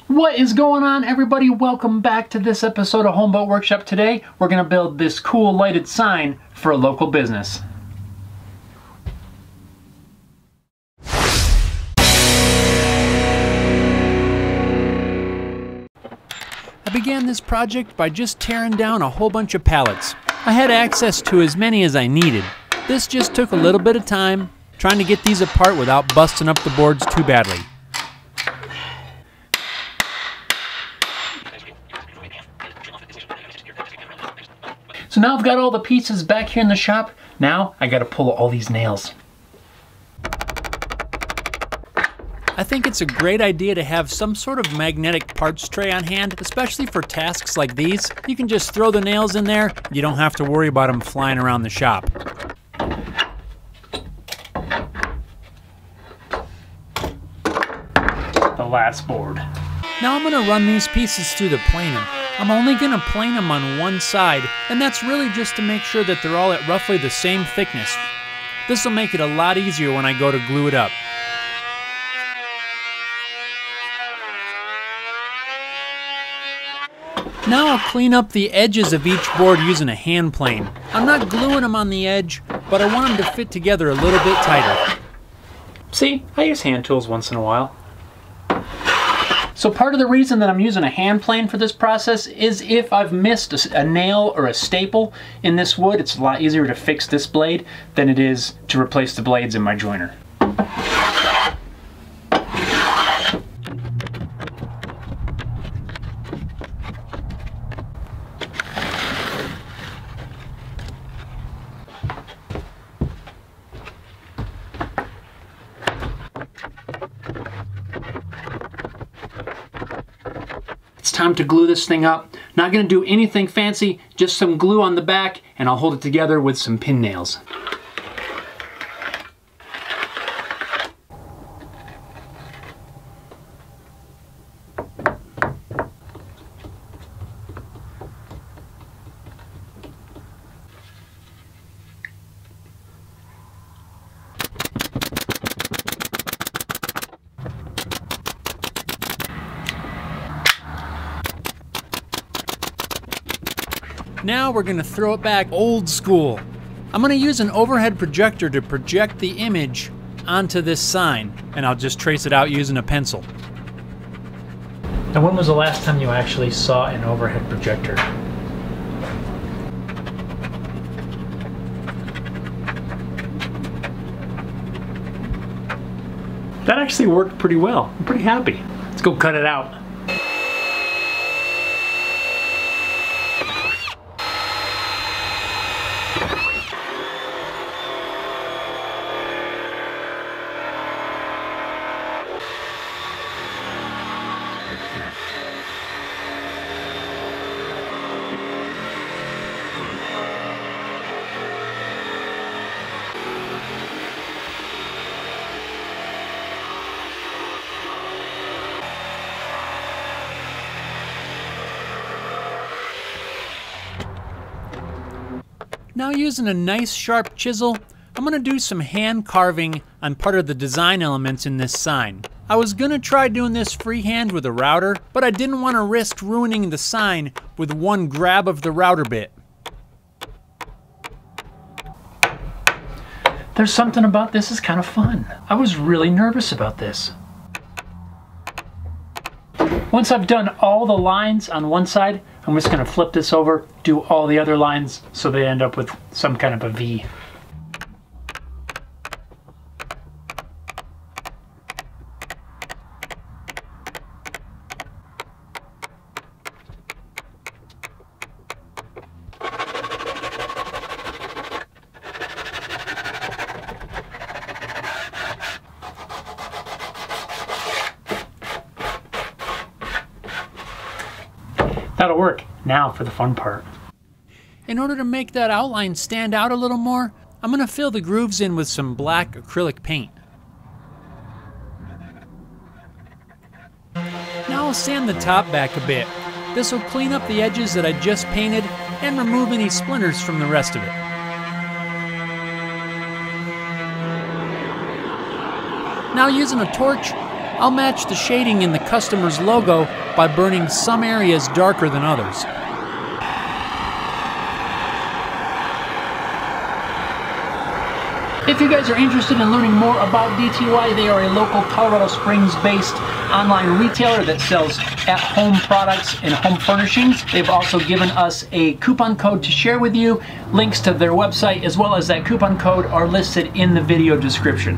What is going on, everybody? Welcome back to this episode of Homeboat Workshop. Today we're going to build this cool lighted sign for a local business. I began this project by just tearing down a whole bunch of pallets. I had access to as many as I needed. This just took a little bit of time, trying to get these apart without busting up the boards too badly. So now I've got all the pieces back here in the shop. Now I gotta pull all these nails. I think it's a great idea to have some sort of magnetic parts tray on hand, especially for tasks like these. You can just throw the nails in there. You don't have to worry about them flying around the shop. The last board. Now I'm gonna run these pieces through the planer. I'm only going to plane them on one side, and that's really just to make sure that they're all at roughly the same thickness. This will make it a lot easier when I go to glue it up. Now I'll clean up the edges of each board using a hand plane. I'm not gluing them on the edge, but I want them to fit together a little bit tighter. See, I use hand tools once in a while. So part of the reason that I'm using a hand plane for this process is if I've missed a nail or a staple in this wood, it's a lot easier to fix this blade than it is to replace the blades in my joiner. It's time to glue this thing up. Not going to do anything fancy, just some glue on the back, and I'll hold it together with some pin nails. Now we're going to throw it back old school. I'm going to use an overhead projector to project the image onto this sign, and I'll just trace it out using a pencil. Now, when was the last time you actually saw an overhead projector? That actually worked pretty well. I'm pretty happy. Let's go cut it out. Now, using a nice sharp chisel, I'm going to do some hand carving on part of the design elements in this sign. I was going to try doing this freehand with a router, but I didn't want to risk ruining the sign with one grab of the router bit. There's something about this is kind of fun. I was really nervous about this. Once I've done all the lines on one side, I'm just going to flip this over, do all the other lines so they end up with some kind of a V. That'll work. Now for the fun part. In order to make that outline stand out a little more, I'm going to fill the grooves in with some black acrylic paint. Now I'll sand the top back a bit. This will clean up the edges that I just painted and remove any splinters from the rest of it. Now using a torch, I'll match the shading in the customer's logo by burning some areas darker than others. If you guys are interested in learning more about DTY, they are a local Colorado Springs-based online retailer that sells at-home products and home furnishings. They've also given us a coupon code to share with you. Links to their website as well as that coupon code are listed in the video description.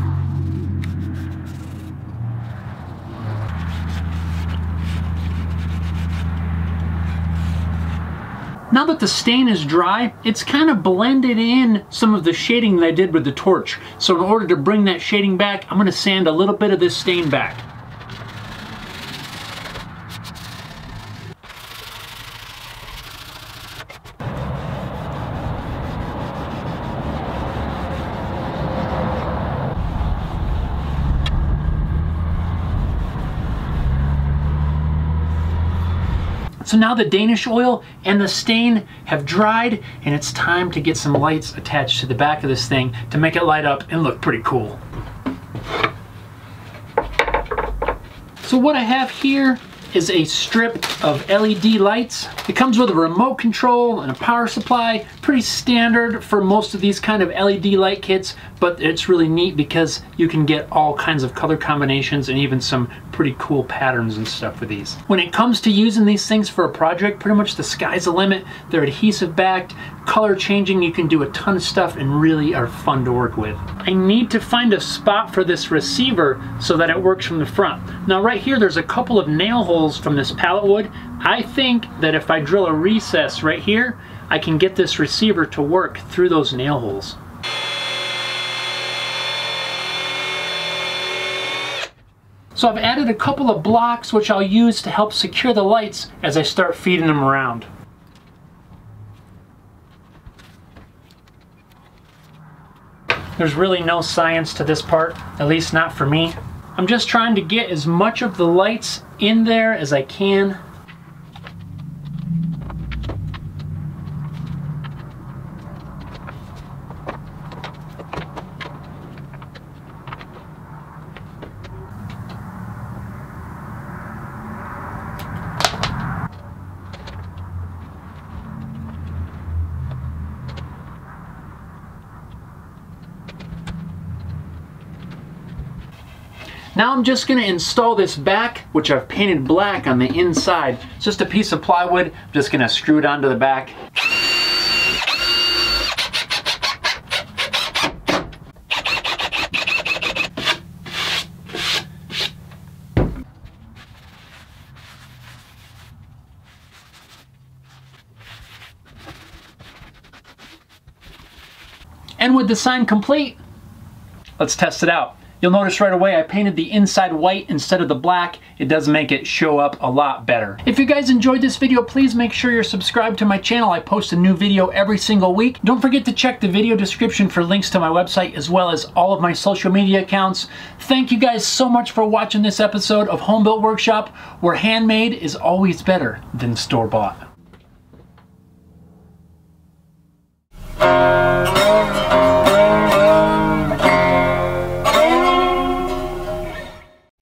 Now that the stain is dry, it's kind of blended in some of the shading that I did with the torch. So in order to bring that shading back, I'm going to sand a little bit of this stain back. So now the Danish oil and the stain have dried, and it's time to get some lights attached to the back of this thing to make it light up and look pretty cool. So what I have here is a strip of LED lights. It comes with a remote control and a power supply. Pretty standard for most of these kind of LED light kits, but it's really neat because you can get all kinds of color combinations and even some pretty cool patterns and stuff with these. When it comes to using these things for a project, pretty much the sky's the limit. They're adhesive backed, color changing, you can do a ton of stuff and really are fun to work with. I need to find a spot for this receiver so that it works from the front. Now right here there's a couple of nail holes from this pallet wood. I think that if I drill a recess right here, I can get this receiver to work through those nail holes. So I've added a couple of blocks which I'll use to help secure the lights as I start feeding them around. There's really no science to this part, at least not for me. I'm just trying to get as much of the lights in there as I can. Now I'm just going to install this back, which I've painted black on the inside. It's just a piece of plywood. I'm just going to screw it onto the back. And with the sign complete, let's test it out. You'll notice right away I painted the inside white instead of the black. It does make it show up a lot better. If you guys enjoyed this video, please make sure you're subscribed to my channel. I post a new video every single week. Don't forget to check the video description for links to my website as well as all of my social media accounts. Thank you guys so much for watching this episode of Home Built Workshop, where handmade is always better than store-bought.